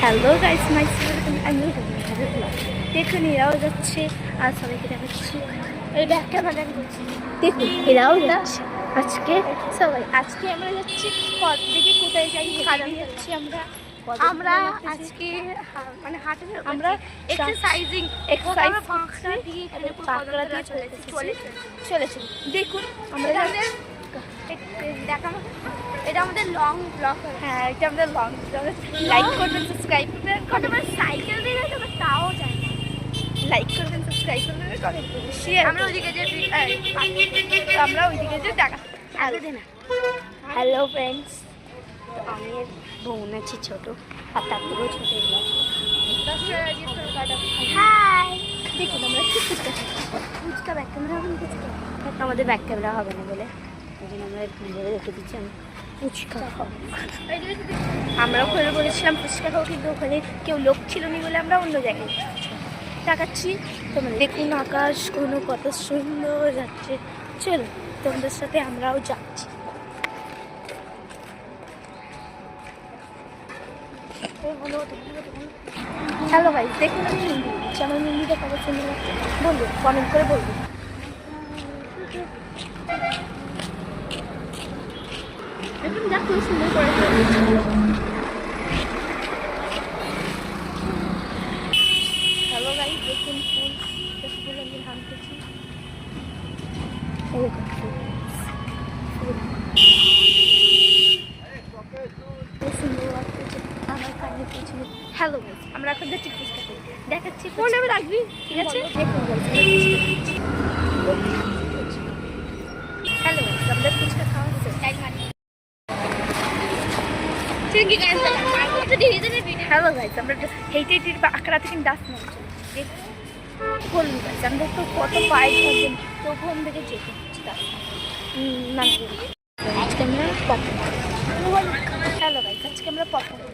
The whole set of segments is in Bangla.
হ্যালো গাইস, মাই আমি দেখুন এরাও যাচ্ছে আর সবাইকে দেখাচ্ছি। এই ব্যাগটা ভালো করছি, দেখুন এরাও যাচ্ছে। আজকে আমরা যাচ্ছি দিকে, কোথায় যাই কারণ যাচ্ছি আমরা আজকে মানে হাঁটে আমরা এক্সারসাইজ চলেছি। দেখুন আমরা দেখানো, এটা আমাদের লং ব্লগ। হ্যাঁ, এটা আমাদের লং ব্লগ। লাইক করবেন, সাবস্ক্রাইব করবেন। কত বার সাইকেল দিয়ে যাই তবে তাও যায় না। লাইক করবেন, সাবস্ক্রাইব করবেন, কমেন্ট করবেন, শেয়ার। আমরা ওইদিকে যে দেখা হ্যালো ফ্রেন্ডস, আমি বোন আছি ছোট, আর তার থেকেও ছোট। হাই, দেখুন আমরা কি ফুচকা ব্যাক ক্যামেরা হবে না, আমাদের ব্যাক ক্যামেরা হবে না বলে ওই জন্য আমরা এরকম ধরে রেখে দিচ্ছি। আমি ফুচকা খাবো, আমরাও ওখানে বলেছিলাম ফুচকা খাবো, কিন্তু ওখানে কেউ লোক ছিল না বলে আমরা অন্য জায়গায় তাকাচ্ছি। তোমাদের দেখুন আকাশ কোনো কত সুন্দর যাচ্ছে। চলো তোমাদের সাথে আমরাও যাচ্ছি। হ্যালো ভাই, দেখুন আমি হিন্দি বলছি, আমার হিন্দিটা কত সুন্দর লাগছে বলবো, কমেন্ট করে বলবো। দেখুন যা খুব সুন্দর করে। হ্যালো ভাই, দেখুন ফুল আমি হাঁটতেছি। এরকম সুন্দর লাগতেছে আমার কানে পেছনে। হ্যালো গাইস, আমরা এখন যাচ্ছি ফুচকা খেতে, দেখাচ্ছি। ফোন আমি রাখবি, ঠিক আছে? হ্যালো গাইস, আমরা ফুচকা খাওয়া হচ্ছে। হ্যালো গাইস, আমরা হেঁটে আঁকড়া থেকে ডাস নামছি। বলুন গাইস, আমরা তো কত পায়ে থাকবেন, তবু আমাদেরকে যেতে হচ্ছে ডাস না। আজকে আমরা পপকর্ন। হ্যালো গাইস, আজকে আমরা পপকর্ন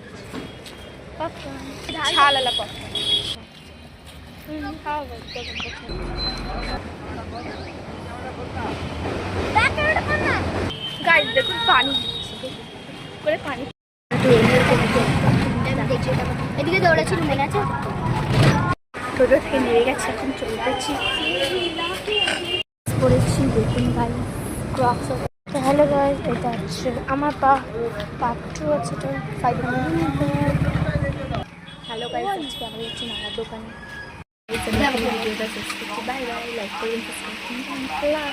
ঝালালা পপকর্ন খাওয়া গাইস। দেখুন পানি করে পানি এদিকে দৌড়াচ্ছিল, মনে আছে? টোটো থেকে নেমে গেছে, এখন চলতেছি পড়েছি। দেখুন গাইস, ক্রক্স। হ্যালো গাইস, এটা হচ্ছে আমার পার্ট 2 আছে, তো 500। হ্যালো গাইস, আজকে আমরা যাচ্ছি নানার দোকানে। বাই বাই, লাইক করুন, সাবস্ক্রাইব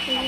করুন।